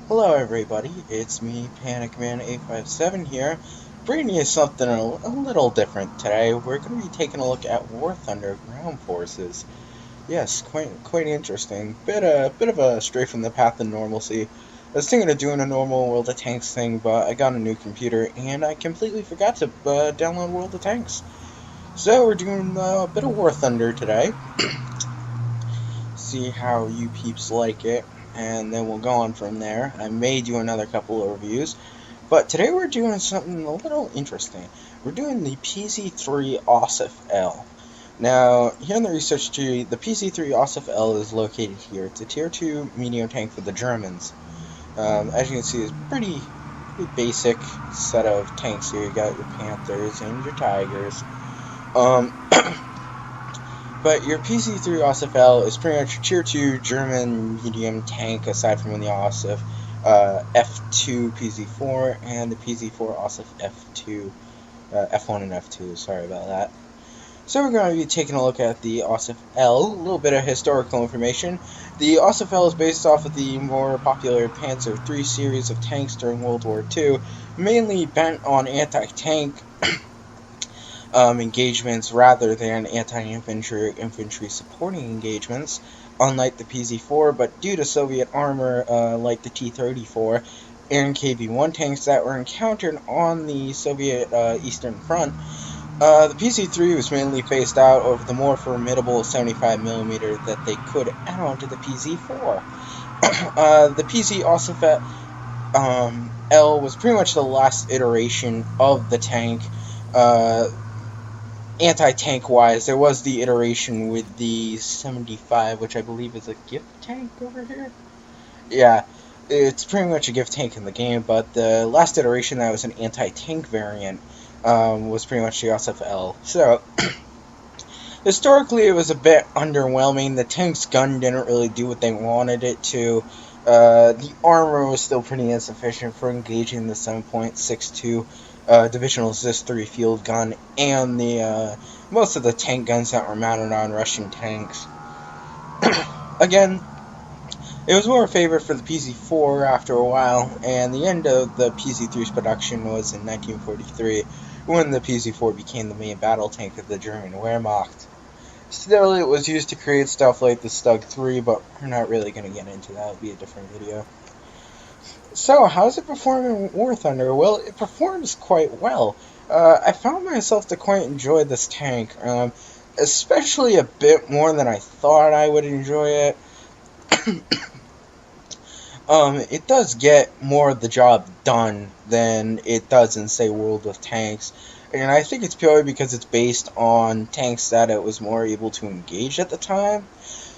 Hello everybody, it's me, PanicMan857 here, bringing you something a little different today. We're going to be taking a look at War Thunder ground forces. Yes, quite interesting. Bit of a stray from the path of normalcy. I was thinking of doing a normal World of Tanks thing, but I got a new computer and I completely forgot to download World of Tanks. So we're doing a bit of War Thunder today. See how you peeps like it, and then we'll go on from there. I may do another couple of reviews, but today we're doing something a little interesting. We're doing the PC3 ausf L. Now, here in the research tree, the PC3 ausf L is located here. It's a tier 2 medium tank for the Germans. As you can see, it's pretty basic set of tanks here. You got your Panthers and your Tigers. But your PC3 ausf L is pretty much a tier 2 German medium tank, aside from the ausf F2 PZ4 and the PZ4 ausf F2, F1 and F2, sorry about that. So we're going to be taking a look at the ausf L, a little bit of historical information. The ausf L is based off of the more popular Panzer III series of tanks during World War II, mainly bent on anti-tank engagements rather than anti-infantry or infantry supporting engagements, unlike the PZ4, but due to Soviet armor like the T-34 and KV-1 tanks that were encountered on the Soviet Eastern Front, the PC-3 was mainly phased out over the more formidable 75mm that they could add on to the PZ-4. The PZ ausf L was pretty much the last iteration of the tank. Anti-tank wise, there was the iteration with the 75, which I believe is a gift tank over here. Yeah, it's pretty much a gift tank in the game, but the last iteration that was an anti-tank variant was pretty much the ausf L. So, historically it was a bit underwhelming. The tank's gun didn't really do what they wanted it to. The armor was still pretty insufficient for engaging the 7.62 Divisional ZIS-3 field gun and the most of the tank guns that were mounted on Russian tanks. Again, it was more a favorite for the PZ-4 after a while, and the end of the PZ-3's production was in 1943, when the PZ-4 became the main battle tank of the German Wehrmacht. Still, it was used to create stuff like the Stug 3, but we're not really going to get into that. It'll be a different video. So, how does it perform in War Thunder? Well, it performs quite well. I found myself to quite enjoy this tank, especially a bit more than I thought I would enjoy it. It does get more of the job done than it does in, say, World of Tanks. And I think it's purely because it's based on tanks that it was more able to engage at the time.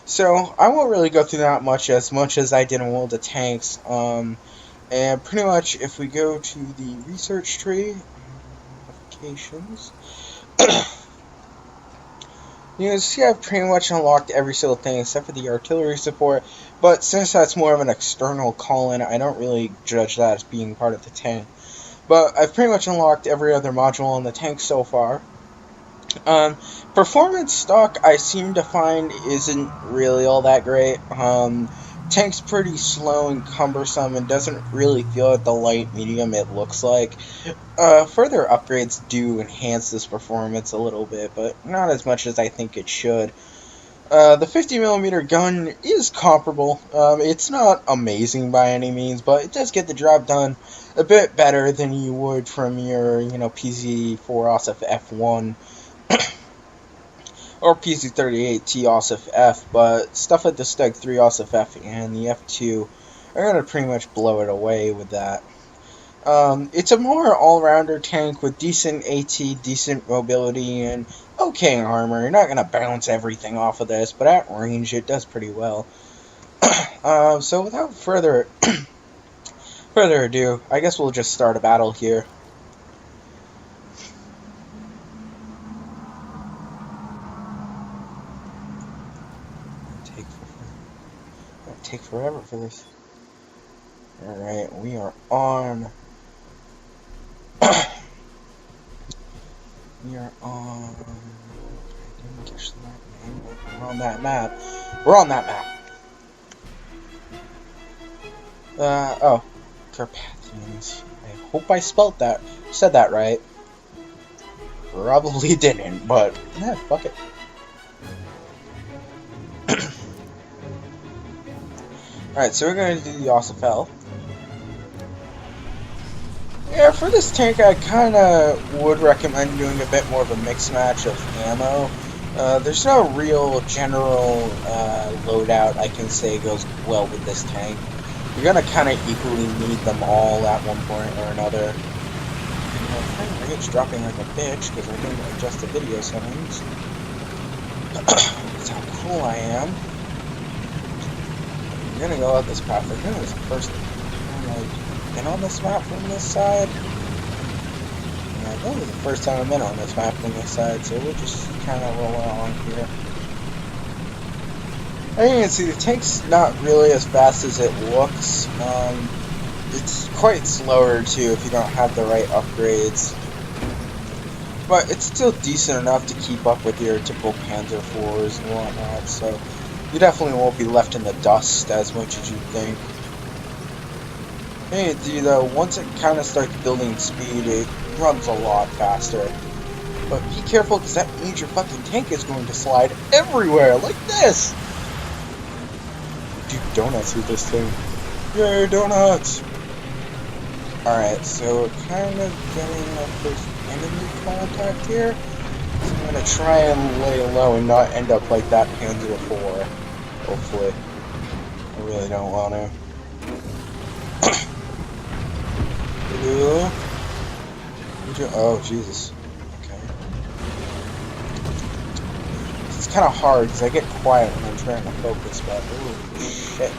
So, I won't really go through that much as I did in World of Tanks. And pretty much, if we go to the research tree, modifications, you can see I've pretty much unlocked every single thing except for the artillery support, but since that's more of an external call-in, I don't really judge that as being part of the tank. But I've pretty much unlocked every other module on the tank so far. Performance stock, I seem to find, isn't really all that great. Tank's pretty slow and cumbersome and doesn't really feel like the light medium it looks like. Further upgrades do enhance this performance a little bit, but not as much as I think it should. The 50mm gun is comparable. It's not amazing by any means, but it does get the job done a bit better than you would from your, PZ4 ausf F1. Or PZ38T ausf F, but stuff like the Stug 3 ausf F and the F2 are going to pretty much blow it away with that. It's a more all-rounder tank with decent AT, decent mobility, and okay armor. You're not going to bounce everything off of this, but at range it does pretty well. So without further ado, I guess we'll just start a battle here. Take forever for this. Alright, we are on. We're on that map. We're on that map. Oh, Carpathians. I hope I said that right. Probably didn't, but yeah, fuck it. Alright, so we're gonna do the ausf. Yeah, for this tank, I kinda would recommend doing a bit more of a mixed match of ammo. There's no real general loadout I can say goes well with this tank. You're gonna kinda equally need them all at one point or another. My frame rate's dropping like a bitch because I didn't adjust the video settings. That's how cool I am. I'm gonna go out this path. I think it was the first time I've been on this map from this side. Yeah, I think it was the first time I've been on this map from this side, so we'll just kind of roll along here. As you can see, the tank's not really as fast as it looks. It's quite slower too if you don't have the right upgrades. But it's still decent enough to keep up with your typical Panzer IVs and whatnot, so you definitely won't be left in the dust as much as you think. Hey, though, once it kind of starts building speed, it runs a lot faster. But be careful, because that means your fucking tank is going to slide everywhere, like this! Do donuts with this thing. Yay, donuts! Alright, so we're kind of getting our first enemy contact here. So I'm going to try and lay low and not end up like that Panzer IV. Hopefully. I really don't want to. Oh, Jesus. Okay. It's kind of hard because I get quiet when I'm trying to focus, but oh, shit.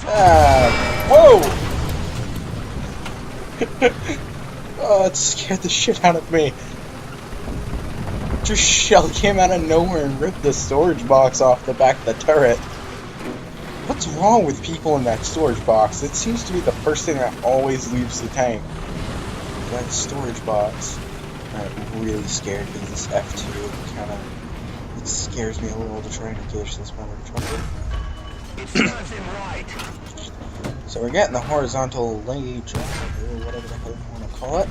Ah, whoa! Oh, it scared the shit out of me. Just shell came out of nowhere and ripped the storage box off the back of the turret. What's wrong with people in that storage box? It seems to be the first thing that always leaves the tank. That storage box. I'm really scared because this F2 it scares me a little to try and engage this mother trucker. So we're getting the horizontal lay drive, or whatever the hell you want to call it.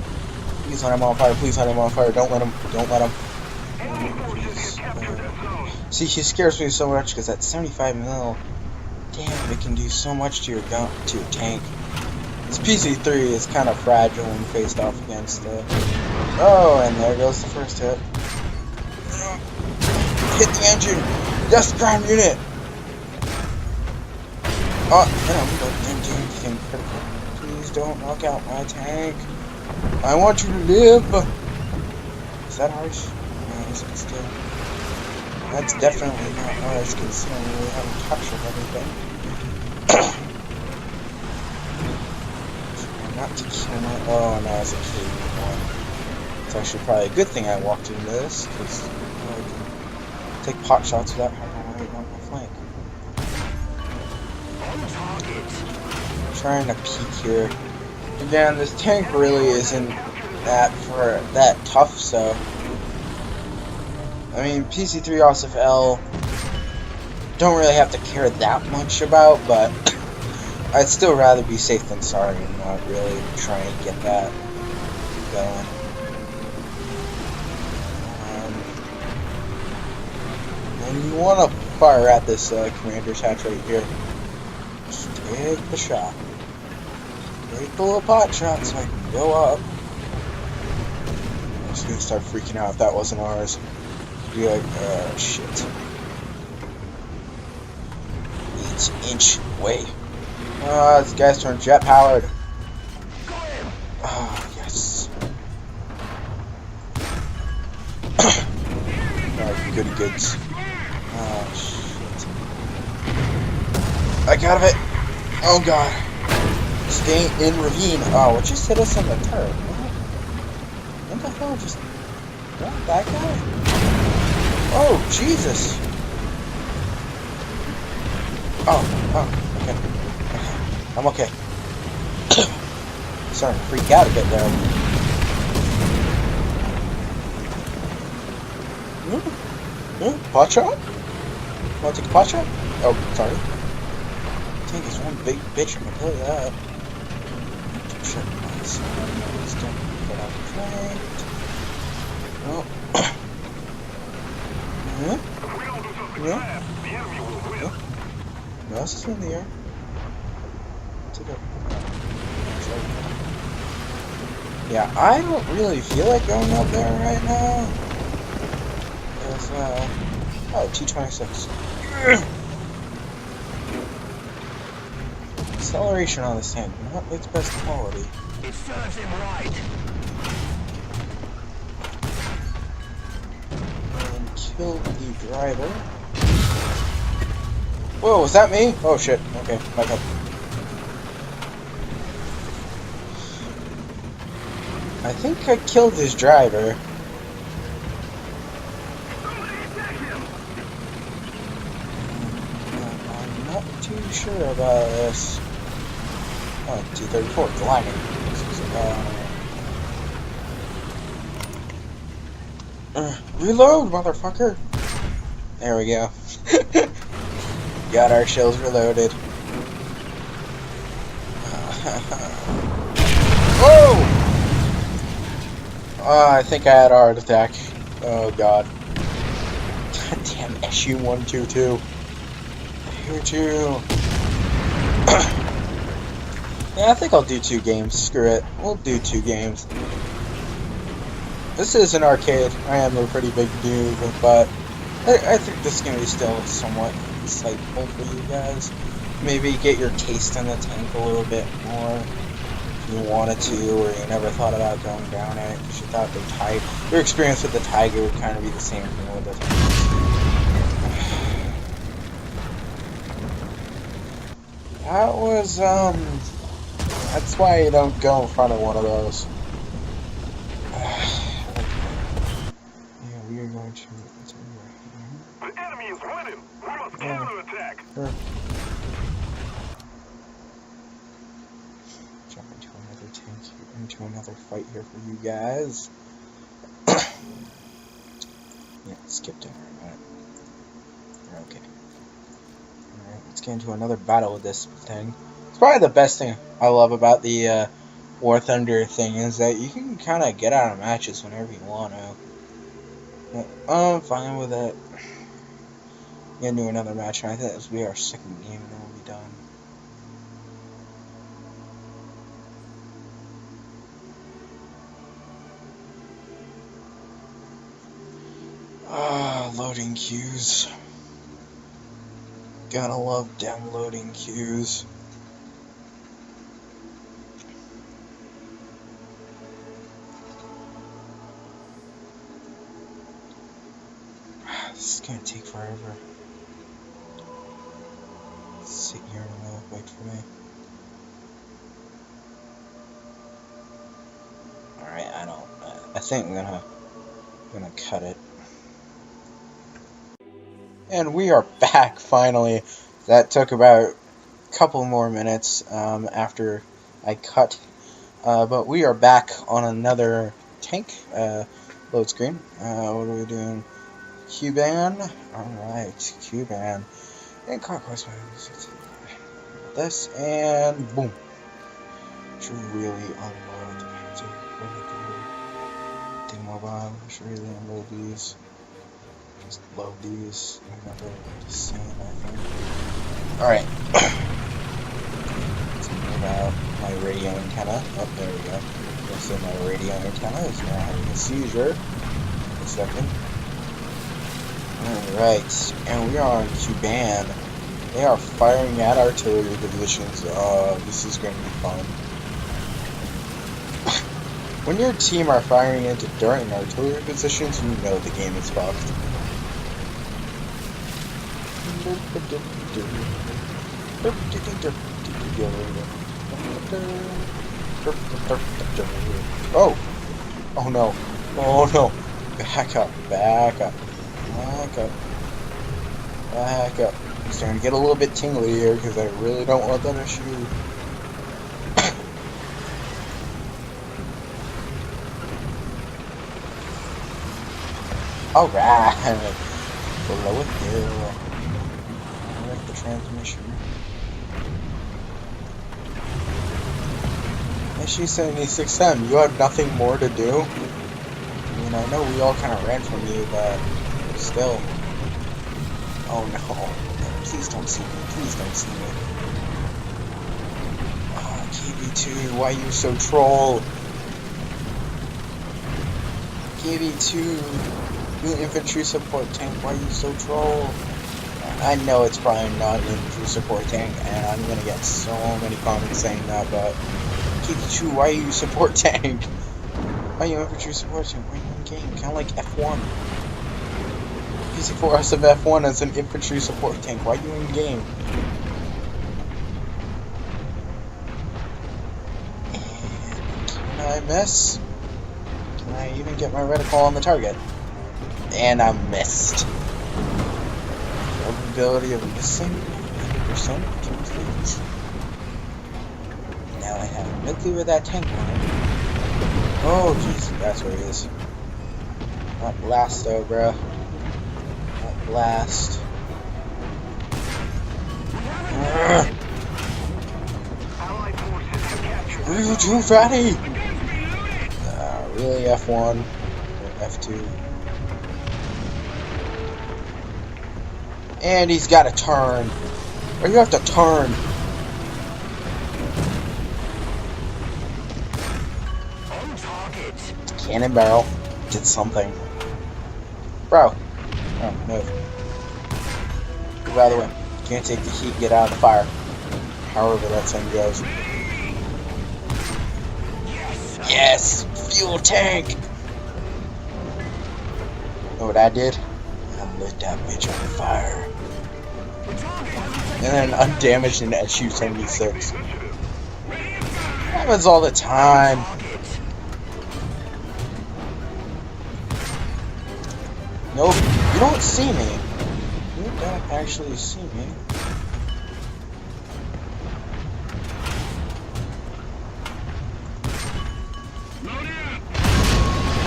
Please let him on fire, please let him on fire, don't let him. See, he scares me so much because that 75mm, damn, it can do so much to your gun, to your tank. This PC3 is kind of fragile when faced off against it. Oh, and there goes the first hit. Hit the engine! Yes, ground unit! Oh, no, didn't do anything critical. Please don't knock out my tank. I want you to live! Is that ours? No, it's still. That's definitely not ours, considering we haven't captured everything. Not to kill my. Oh, no, it's a key one. It's actually probably a good thing I walked into this, because I can take pot shots without having to worry about my flank. I'm trying to peek here. Again, this tank really isn't that tough, so. I mean, PC3 ausf don't really have to care that much about, but I'd still rather be safe than sorry and not really try and get that going. And you want to fire at this commander's hatch right here. Just take the shot. Take the little pot shot so I can go up. I'm just going to start freaking out if that wasn't ours. Be like, shit. 8-inch way. This guy's turned jet powered. Oh, yes. Alright, goody goods. Oh, shit. I got it. Oh, God. Stay in ravine. Oh, what just hit us in the turret? What the hell just... What? That guy? Oh, Jesus. Oh, okay. I'm okay. Starting to freak out a bit there. Pot shot? Want to take a pot shot? Oh, sorry. Tank is one big bitch, I can tell you that. Shut nice. Don't get out of flight. Oh. Huh? Yeah? Oh. No, this is in the air. Take a... Yeah, I don't really feel like going up there right now. Because, oh, T-26. Acceleration on this tank, not its best quality. It serves him right. And kill the driver. Whoa, was that me? Oh shit, okay, back up. I think I killed his driver. I'm not too sure about this. Oh, T-34, gliding. Reload, motherfucker! There we go. Got our shells reloaded. Whoa! I think I had a heart attack. Oh god. Goddamn SU-122. Here too. Yeah, I think I'll do 2 games. Screw it. We'll do 2 games. This is an arcade. I am a pretty big noob, but I think this is going to be still somewhat insightful for you guys. Maybe get your taste in the tank a little bit more if you wanted to, or you never thought about going down it because you thought your experience with the Tiger would kind of be the same thing with the tanks. That was, that's why you don't go in front of one of those. Yeah, we are going to... The enemy is winning. We must counterattack. Sure. Jump into another tank here, into another fight here for you guys. Yeah, skipped it for a minute. You're okay. Alright, let's get into another battle with this thing. It's probably the best thing I love about the War Thunder thing is that you can kind of get out of matches whenever you want to. But I'm fine with it. We're gonna do another match, and I think this will be our second game, and then we'll be done. Ah, loading queues. Gotta love damn loading queues. This is gonna take forever. Sit here and wait for me. Alright, I think I'm gonna cut it. And we are back finally. That took about a couple more minutes after I cut. But we are back on another tank. Load screen. What are we doing? Q-ban. Alright, Q-ban. And conquest this, and boom. Should really unload the Panzer. Mobile. Should really unload these. Just load these. Another same, I think. Alright. Let's move out my radio antenna. Oh, there we go. So my radio antenna is now having a seizure. A second. Alright, and we are on Q-ban. They are firing at artillery positions. This is going to be fun. When your team are firing into during artillery positions, you know the game is fucked. Oh! Oh no. Oh no. Back up. Back up. Back up. Back up. I'm starting to get a little bit tingly here because I really don't want them to shoot. Alright. Below a hill. transmission. SG-76M, you have nothing more to do? I mean, I know we all kind of ran from you, but still. Oh no. Please don't see me. Please don't see me. Oh, KB2, why are you so troll? KB2, you infantry support tank, why are you so troll? I know it's probably not an infantry support tank, and I'm gonna get so many comments saying that, but KB2, why are you support tank? Why are you infantry support tank? Why are you in game? Kind of like F1. PC4S of F1 as an infantry support tank. Why are you in game? And can I miss? Can I even get my reticle on the target? And I missed. Probability of missing 100% complete. Now I have Midley with that tank line. Oh jeez, that's where he is. Not blast though, bro. Not blast. Are you too fatty? Really F1 or F2. And he's got to turn. Or you have to turn. Cannon barrel did something. Bro. Oh, move. Move out of the way. Can't take the heat, get out of the fire. However that thing goes. Yes! Fuel tank! Know what I did? I lit that bitch on fire. And then undamaged in SU-76. Happens all the time. Nope, you don't see me. You don't actually see me.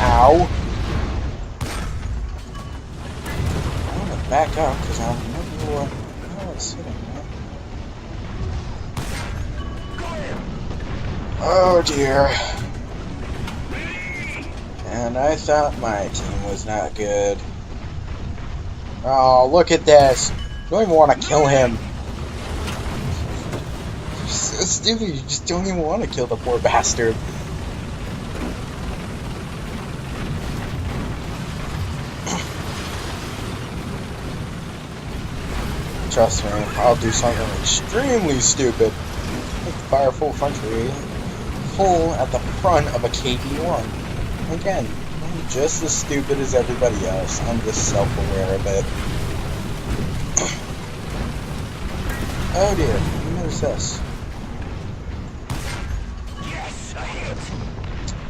Ow. I want to back up because I'm not where it's sitting at. Oh dear. And I thought my team was not good. Oh, look at this. You don't even want to kill him. You're so stupid. You just don't even want to kill the poor bastard. Trust me, I'll do something extremely stupid. Fire full infantry full at the front of a KB-1. Again, I'm just as stupid as everybody else. I'm just self-aware of it. Oh dear, who knows this? Yes, I hit.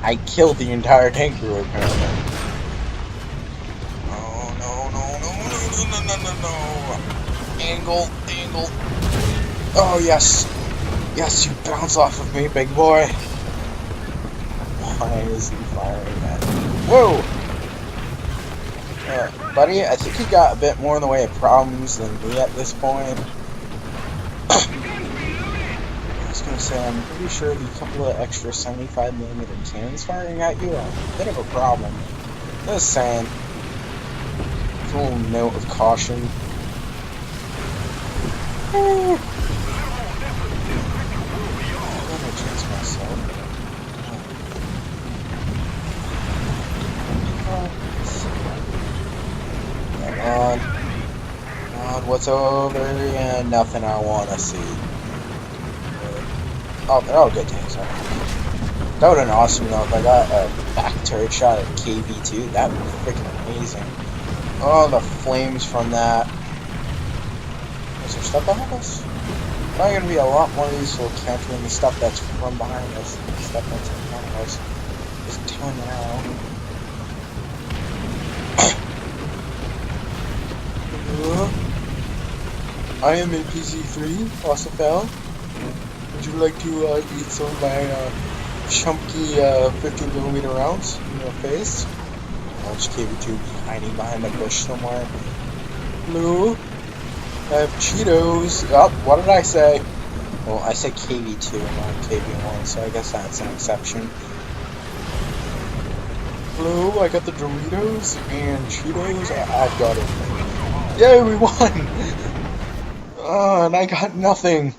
I killed the entire tank crew apparently. Oh no. Angle. Oh yes. Yes, you bounce off of me, big boy. Why is he firing at me? Whoa! Buddy, I think you got a bit more in the way of problems than me at this point. I was gonna say, I'm pretty sure the couple of extra 75mm cannons firing at you are a bit of a problem. Just saying. A little note of caution. God, what's over here? Nothing I want to see. Oh, they're all good tanks, right? That would have been awesome though if I got a back turret shot at KV2. That would be freaking amazing. Oh, the flames from that. Is there stuff behind us? Probably going to be a lot more useful countering the stuff that's from behind us than the stuff that's in front of us. Just telling you now. I am in PC3, ausf. Would you like to eat some of my chunky 50mm rounds in your face? Watch KB2 be hiding behind a bush somewhere. Hello? I have Cheetos. Oh, what did I say? Well, I said KV2 and not KV1, so I guess that's an exception. Hello, I got the Doritos and Cheetos. I've got it. Yay, we won! And I got nothing.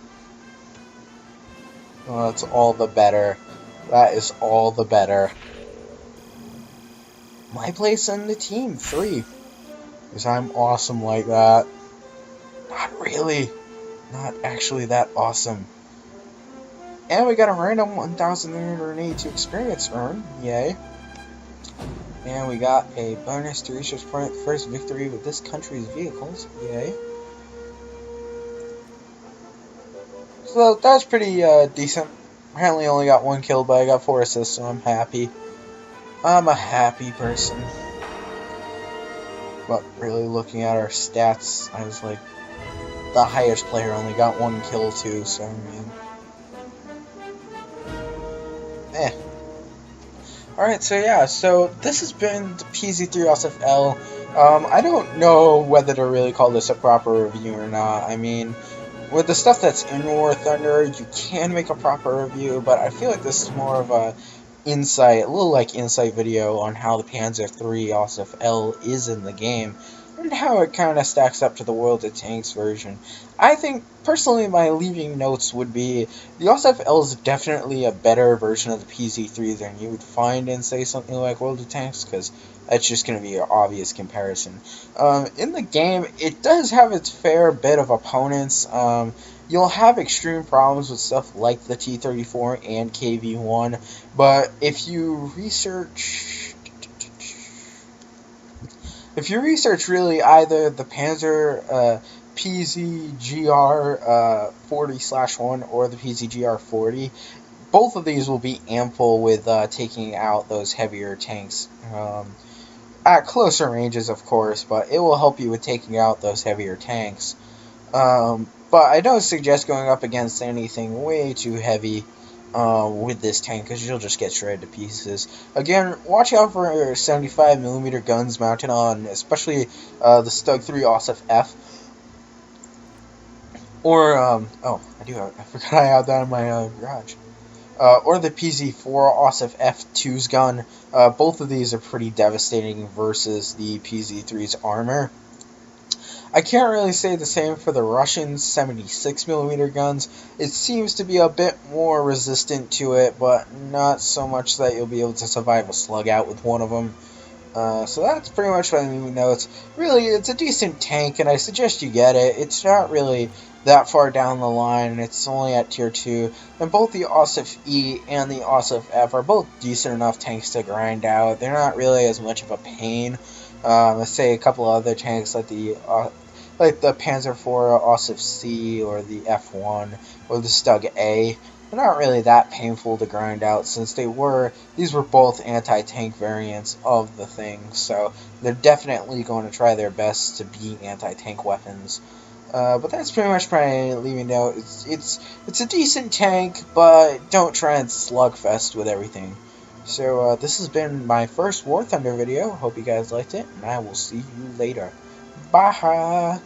Oh, that's all the better. That is all the better. My place in the team, 3. Because I'm awesome like that. Not really. Not actually that awesome. And we got a random 1,382 experience earned. Yay. And we got a bonus to research point first victory with this country's vehicles. Yay. So that's pretty decent. Apparently only got 1 kill, but I got 4 assists, so I'm happy. I'm a happy person. But really looking at our stats, I was like, the highest player only got 1 kill too, so I mean, Alright, so yeah, so this has been the PZ3 ausf L. I don't know whether to really call this a proper review or not. I mean, with the stuff that's in War Thunder, you can make a proper review, but I feel like this is more of a little like insight video on how the Panzer III ausf L is in the game, and how it kind of stacks up to the World of Tanks version. I think, personally, my leaving notes would be, the ausf L is definitely a better version of the PZ3 than you would find in, say, something like World of Tanks, because that's just going to be an obvious comparison. In the game, it does have its fair bit of opponents. You'll have extreme problems with stuff like the T-34 and KV-1, but if you research really either the Panzer PZGR 40/1 or the PZGR 40, both of these will be ample with taking out those heavier tanks. At closer ranges, of course, but it will help you with taking out those heavier tanks. But I don't suggest going up against anything way too heavy with this tank, because you'll just get shredded to pieces. Again, watch out for 75mm guns mounted on, especially the Stug 3 ausf F. Or, I forgot I had that in my garage. Or the PZ4 ausf F2's gun. Both of these are pretty devastating versus the PZ3's armor. I can't really say the same for the Russian 76mm guns. It seems to be a bit more resistant to it, but not so much that you'll be able to survive a slug out with one of them. So that's pretty much what I know. Really, it's a decent tank, and I suggest you get it. It's not really that far down the line, it's only at tier 2, and both the ausf E and the ausf F are both decent enough tanks to grind out. They're not really as much of a pain. Let's say a couple of other tanks like the Panzer IV ausf C or the F1 or the Stug A. They're not really that painful to grind out, since these were both anti-tank variants of the thing, so they're definitely going to try their best to be anti-tank weapons. But that's pretty much my leaving note. It's a decent tank, but don't try and slugfest with everything. So this has been my first War Thunder video. Hope you guys liked it, and I will see you later. Bye!